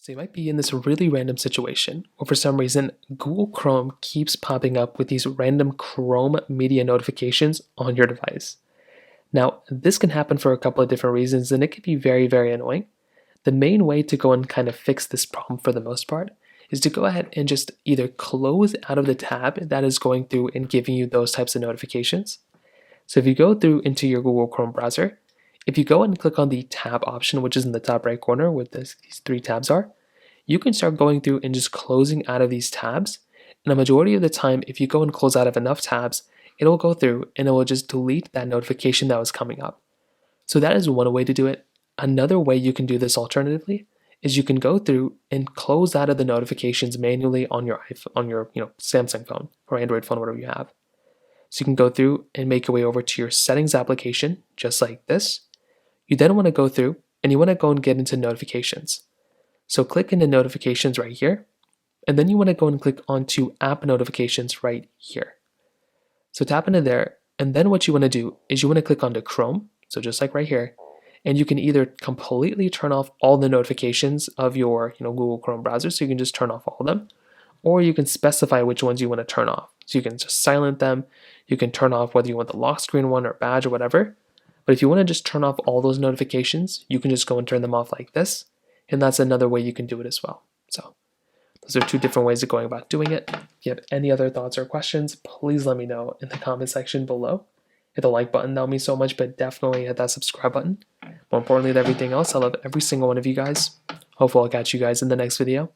So you might be in this really random situation where for some reason Google Chrome keeps popping up with these random Chrome media notifications on your device. Now, this can happen for a couple of different reasons and it can be very, very annoying. The main way to go and kind of fix this problem for the most part is to go ahead and just either close out of the tab that is going through and giving you those types of notifications. So if you go through into your Google Chrome browser, if you go and click on the tab option, which is in the top right corner where these three tabs are, you can start going through and just closing out of these tabs. And a majority of the time, if you go and close out of enough tabs, it'll go through and it will just delete that notification that was coming up. So that is one way to do it. Another way you can do this alternatively is you can go through and close out of the notifications manually on your iPhone, on your Samsung phone or Android phone, whatever you have. So you can go through and make your way over to your settings application, just like this. You then want to go through and you want to go and get into notifications. So click into notifications right here, and then you want to go and click onto app notifications right here. So tap into there, and then what you want to do is you want to click onto Chrome, so just like right here, and you can either completely turn off all the notifications of your Google Chrome browser, so you can just turn off all of them, or you can specify which ones you want to turn off. So you can just silent them, you can turn off whether you want the lock screen one or badge or whatever. But if you want to just turn off all those notifications, you can just go and turn them off like this, and that's another way you can do it as well. So those are two different ways of going about doing it. If you have any other thoughts or questions, please let me know in the comment section below. Hit the like button, that would mean so much, but definitely hit that subscribe button. More importantly than everything else, I love every single one of you guys. Hopefully I'll catch you guys in the next video.